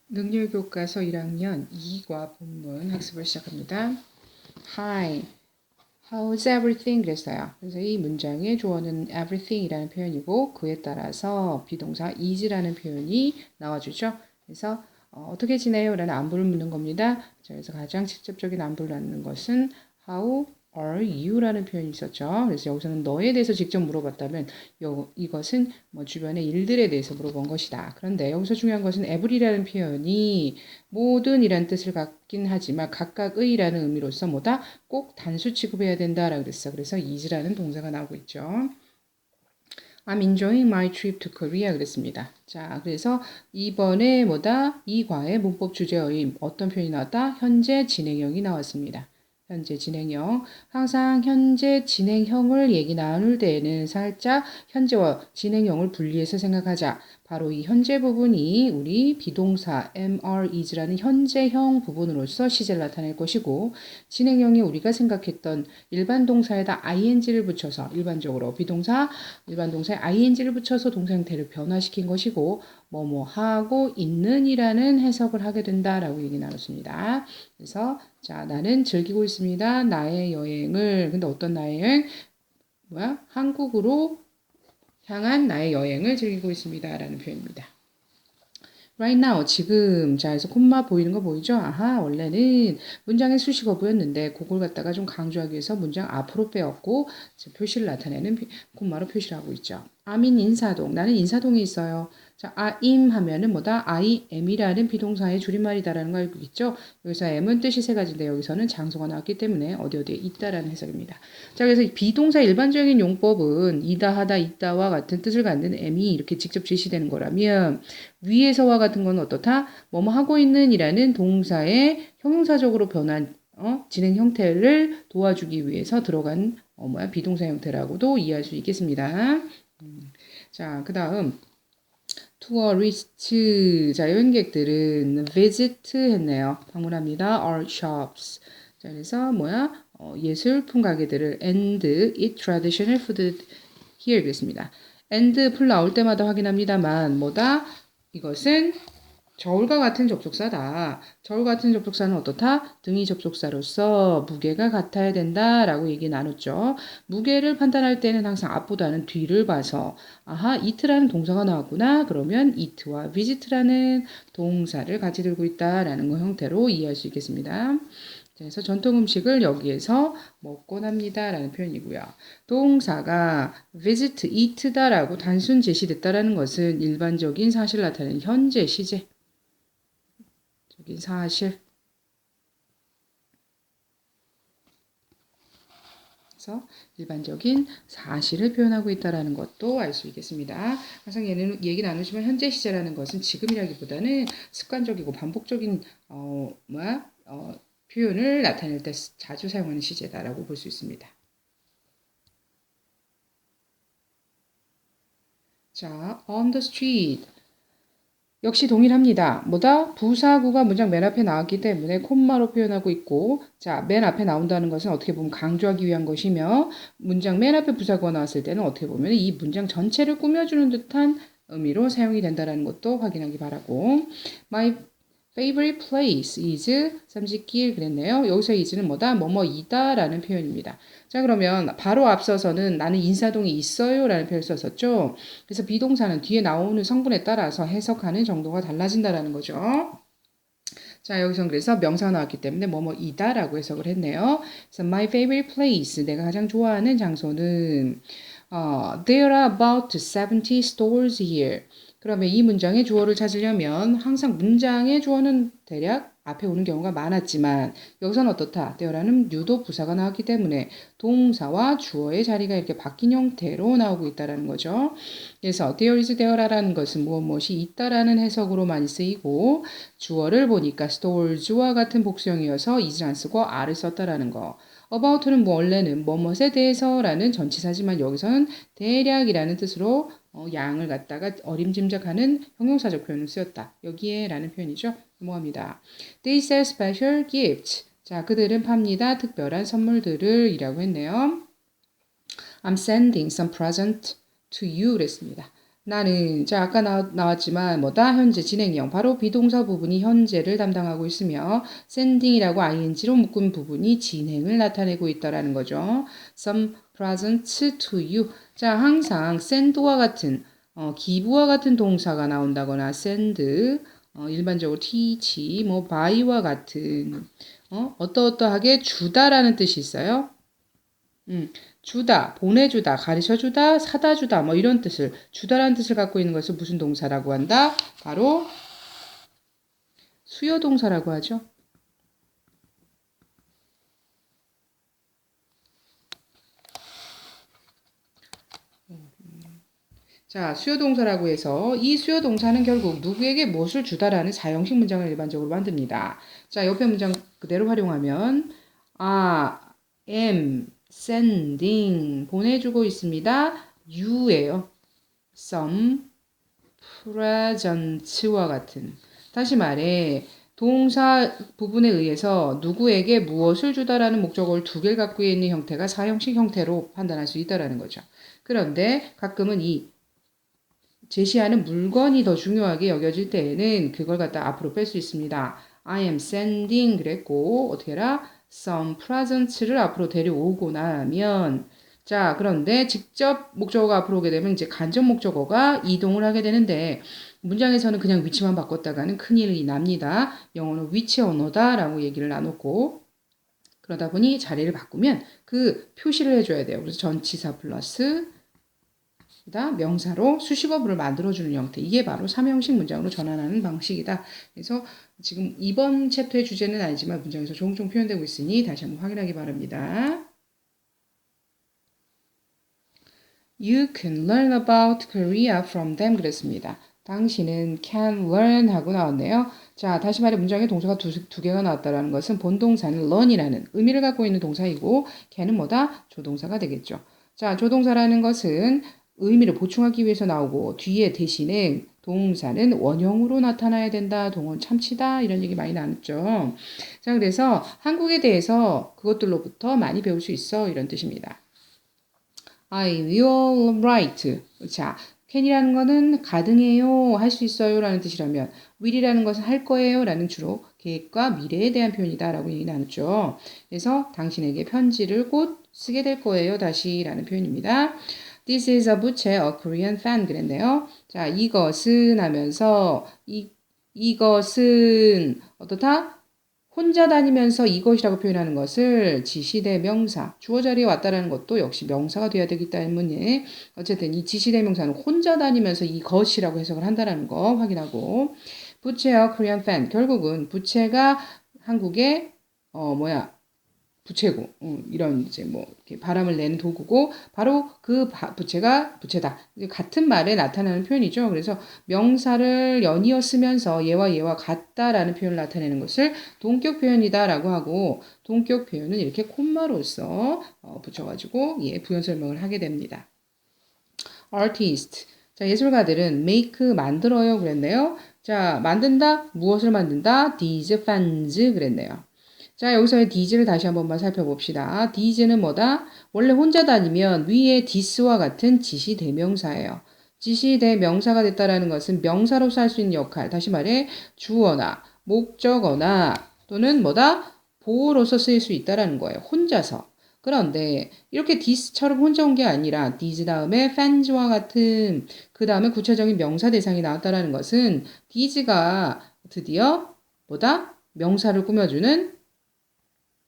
능률교과서 1학년 2과 본문 학습을 시작합니다. Hi, how's everything? 그랬어요. 그래서 이 문장의 주어는 everything이라는 표현이고 그에 따라서 비동사 is라는 표현이 나와주죠. 그래서 어떻게 지내요? 라는 안부를 묻는 겁니다. 그래서 가장 직접적인 안부를 묻는 것은 how are you? 라는 표현이 있었죠. 그래서 여기서는 너에 대해서 직접 물어봤다면 이것은 뭐 주변의 일들에 대해서 물어본 것이다. 그런데 여기서 중요한 것은 every라는 표현이 모든이라는 뜻을 갖긴 하지만 각각의라는 의미로서 뭐다? 꼭 단수 취급해야 된다라고 그랬어. 그래서 is라는 동사가 나오고 있죠. I'm enjoying my trip to Korea 그랬습니다. 자, 그래서 이번에 뭐다? 이 과의 문법 주제의 어떤 표현이 나왔다? 현재 진행형이 나왔습니다. 현재 진행형. 항상 현재 진행형을 얘기 나눌 때에는 살짝 현재와 진행형을 분리해서 생각하자. 바로 이 현재 부분이 우리 비동사 MR is라는 현재형 부분으로서 시제를 나타낼 것이고 진행형이 우리가 생각했던 일반 동사에다 ing를 붙여서 일반적으로 비동사 일반 동사에 ing를 붙여서 동사 형태를 변화시킨 것이고 뭐뭐 하고 있는이라는 해석을 하게 된다라고 얘기 나눴습니다. 그래서 자 나는 즐기고 있습니다. 나의 여행을 근데 어떤 나의 여행? 한국으로 향한 나의 여행을 즐기고 있습니다. 라는 표현입니다. Right now, 지금. 자, 그래서 콤마 보이는 거 보이죠? 아하, 원래는 문장의 수식어부였는데, 그걸 갖다가 좀 강조하기 위해서 문장 앞으로 빼었고, 표시를 나타내는 콤마로 표시를 하고 있죠. I'm in 인사동. 나는 인사동에 있어요. 자, I'm 하면은 뭐다? I am이라는 비동사의 줄임말이다라는 거 알고 있죠? 여기서 am은 뜻이 세 가지인데, 여기서는 장소가 나왔기 때문에 어디에 있다라는 해석입니다. 자, 그래서 비동사 일반적인 용법은 이다, 하다, 있다와 같은 뜻을 갖는 am이 이렇게 직접 제시되는 거라면, 위에서와 같은 건 어떻다? 뭐뭐 하고 있는 이라는 동사의 형용사적으로 변한 진행 형태를 도와주기 위해서 들어간 비동사 형태라고도 이해할 수 있겠습니다. 자, 그 다음 tourist. 자, 여행객들은 visit 했네요. 방문합니다. art shops. 자, 그래서 예술품 가게들을 and eat traditional food here 그랬습니다. and 풀 나올 때마다 확인합니다만 뭐다? 이것은 저울과 같은 접속사다. 저울 같은 접속사는 어떻다? 등위 접속사로서 무게가 같아야 된다라고 얘기 나눴죠. 무게를 판단할 때는 항상 앞보다는 뒤를 봐서 아하, it라는 동사가 나왔구나. 그러면 it와 visit라는 동사를 같이 들고 있다라는 거 형태로 이해할 수 있겠습니다. 그래서 전통 음식을 여기에서 먹곤 합니다라는 표현이고요. 동사가 visit, eat다라고 단순 제시됐다라는 것은 일반적인 사실을 나타내는 현재 시제. 적인 사실. 그래서 일반적인 사실을 표현하고 있다라는 것도 알 수 있겠습니다. 항상 얘는 얘기 나누지만 현재 시제라는 것은 지금이라기보다는 습관적이고 반복적인 표현을 나타낼 때 자주 사용하는 시제다라고 볼 수 있습니다. 자, on the street. 역시 동일합니다. 뭐다? 부사구가 문장 맨 앞에 나왔기 때문에 콤마로 표현하고 있고 자, 맨 앞에 나온다는 것은 어떻게 보면 강조하기 위한 것이며 문장 맨 앞에 부사구가 나왔을 때는 어떻게 보면 이 문장 전체를 꾸며주는 듯한 의미로 사용이 된다는 것도 확인하기 바라고 My favorite place is 삼지길 그랬네요. 여기서 is는 뭐다? 뭐뭐이다 라는 표현입니다. 자 그러면 바로 앞서서는 나는 인사동에 있어요 라는 표현을 썼었죠. 그래서 비동사는 뒤에 나오는 성분에 따라서 해석하는 정도가 달라진다라는 거죠. 자 여기서 그래서 명사가 나왔기 때문에 뭐뭐이다 라고 해석을 했네요. 그래서 my favorite place 내가 가장 좋아하는 장소는 there are about 70 stores here. 그러면 이 문장의 주어를 찾으려면 항상 문장의 주어는 대략 앞에 오는 경우가 많았지만 여기서는 어떻다? there라는 유도 부사가 나왔기 때문에 동사와 주어의 자리가 이렇게 바뀐 형태로 나오고 있다는 거죠. 그래서 there is there라는 것은 무엇이 있다라는 해석으로 많이 쓰이고 주어를 보니까 stores와 같은 복수형이어서 is를 안 쓰고 are를 썼다라는 거. about는 원래는 뭐뭇에 대해서라는 전치사지만 여기서는 대략이라는 뜻으로 양을 갖다가 어림짐작하는 형용사적 표현을 쓰였다. 여기에 라는 표현이죠. 넘어갑니다. They sell special gifts. 자, 그들은 팝니다. 특별한 선물들을 이라고 했네요. I'm sending some present to you 그랬습니다. 나는 자 아까 나왔지만 뭐다 현재 진행형 바로 비동사 부분이 현재를 담당하고 있으며 sending이라고 ing로 묶은 부분이 진행을 나타내고 있다라는 거죠. Some presents to you. 자 항상 send와 같은 기부와 같은 동사가 나온다거나 send 일반적으로 teach 뭐 buy와 같은 어떠어떠하게 주다라는 뜻이 있어요. 주다, 보내주다, 가르쳐주다, 사다주다 뭐 이런 뜻을 주다라는 뜻을 갖고 있는 것을 무슨 동사라고 한다? 바로 수요동사라고 하죠. 자, 수요동사라고 해서 이 수요동사는 결국 누구에게 무엇을 주다라는 사형식 문장을 일반적으로 만듭니다. 자, 옆에 문장 그대로 활용하면 am sending 보내주고 있습니다. you예요. some presents와 같은. 다시 말해 동사 부분에 의해서 누구에게 무엇을 주다라는 목적어를 두 개를 갖고 있는 형태가 사형식 형태로 판단할 수 있다라는 거죠. 그런데 가끔은 이 제시하는 물건이 더 중요하게 여겨질 때에는 그걸 갖다 앞으로 뺄 수 있습니다. I am sending 그랬고 어떻게 해라? some presents를 앞으로 데려오고 나면 자 그런데 직접 목적어가 앞으로 오게 되면 이제 간접 목적어가 이동을 하게 되는데 문장에서는 그냥 위치만 바꿨다가는 큰일이 납니다. 영어는 위치 언어다 라고 얘기를 나눴고 그러다 보니 자리를 바꾸면 그 표시를 해줘야 돼요. 그래서 전치사 플러스 명사로 수식어부를 만들어주는 형태. 이게 바로 삼형식 문장으로 전환하는 방식이다. 그래서 지금 이번 챕터의 주제는 아니지만 문장에서 종종 표현되고 있으니 다시 한번 확인하기 바랍니다. You can learn about Korea from them 그랬습니다. 당신은 can learn 하고 나왔네요. 자, 다시 말해 문장에 동사가 두 개가 나왔다는 것은 본동사는 learn이라는 의미를 갖고 있는 동사이고 can은 뭐다? 조동사가 되겠죠. 자, 조동사라는 것은 의미를 보충하기 위해서 나오고 뒤에 대신에 동사는 원형으로 나타나야 된다. 동원 참치다. 이런 얘기 많이 나눴죠. 자, 그래서 한국에 대해서 그것들로부터 많이 배울 수 있어. 이런 뜻입니다. I will write. 자, can이라는 거는 가능해요, 할 수 있어요 라는 뜻이라면 will이라는 것은 할 거예요 라는 주로 계획과 미래에 대한 표현이다 라고 얘기 나눴죠. 그래서 당신에게 편지를 곧 쓰게 될 거예요 다시 라는 표현입니다. This is a 부채, a Korean fan 그랬네요. 자, 이것은 하면서 이것은 어떻다? 혼자 다니면서 이것이라고 표현하는 것을 지시대 명사, 주어 자리에 왔다라는 것도 역시 명사가 돼야 되기 때문에 어쨌든 이 지시대 명사는 혼자 다니면서 이것이라고 해석을 한다는 거 확인하고 부채와 Korean fan 결국은 부채가 한국의 부채고 이런 이제 뭐 이렇게 바람을 내는 도구고 바로 그 부채가 부채다. 같은 말에 나타나는 표현이죠. 그래서 명사를 연이어 쓰면서 얘와 같다라는 표현을 나타내는 것을 동격 표현이다라고 하고 동격 표현은 이렇게 콤마로써 붙여가지고 부연 설명을 하게 됩니다. artist. 자, 예술가들은 make 만들어요 그랬네요. 자, 만든다 무엇을 만든다? these fans 그랬네요. 자, 여기서의 this를 다시 한 번만 살펴봅시다. this는 뭐다? 원래 혼자 다니면 위에 this와 같은 지시대명사예요. 지시대명사가 됐다라는 것은 명사로서 할 수 있는 역할, 다시 말해 주어나 목적어나 또는 뭐다? 보어로서 쓰일 수 있다라는 거예요. 혼자서. 그런데 이렇게 this처럼 혼자 온 게 아니라 this 다음에 fans와 같은 그 다음에 구체적인 명사 대상이 나왔다라는 것은 this가 드디어 뭐다? 명사를 꾸며주는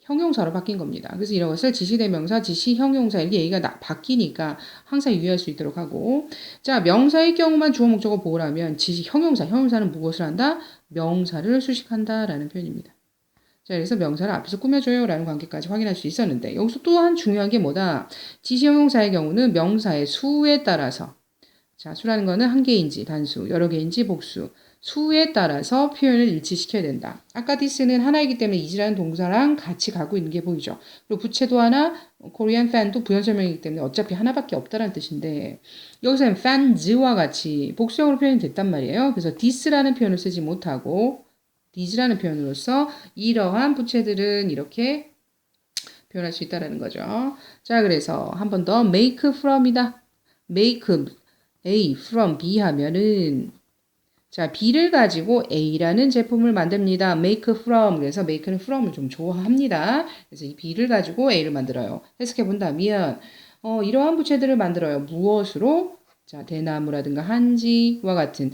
형용사로 바뀐 겁니다. 그래서 이런 것을 지시대명사, 지시형용사 이렇게 얘기가 바뀌니까 항상 유의할 수 있도록 하고 자 명사의 경우만 주어 목적어 보호라면 형용사는 무엇을 한다? 명사를 수식한다라는 표현입니다. 자 그래서 명사를 앞에서 꾸며줘요 라는 관계까지 확인할 수 있었는데 여기서 또한 중요한 게 뭐다? 지시형용사의 경우는 명사의 수에 따라서 자 수라는 거는 한 개인지 단수, 여러 개인지 복수 수에 따라서 표현을 일치시켜야 된다. 아까 this는 하나이기 때문에 is라는 동사랑 같이 가고 있는 게 보이죠. 그리고 부채도 하나, Korean fan도 부연 설명이기 때문에 어차피 하나밖에 없다는 뜻인데 여기서는 fans와 같이 복수형으로 표현이 됐단 말이에요. 그래서 this라는 표현을 쓰지 못하고 this라는 표현으로서 이러한 부채들은 이렇게 표현할 수 있다는 거죠. 자, 그래서 한 번 더 make from이다. make A from B 하면은 자, B를 가지고 A라는 제품을 만듭니다. make from. 그래서 make는 from을 좀 좋아합니다. 그래서 이 B를 가지고 A를 만들어요. 해석해 본다면 이러한 부채들을 만들어요. 무엇으로? 자, 대나무라든가 한지와 같은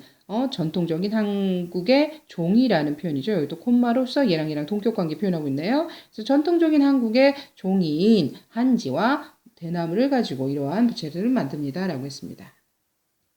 전통적인 한국의 종이라는 표현이죠. 여기도 콤마로서 얘랑 동격 관계 표현하고 있네요. 그래서 전통적인 한국의 종이인 한지와 대나무를 가지고 이러한 부채들을 만듭니다. 라고 했습니다.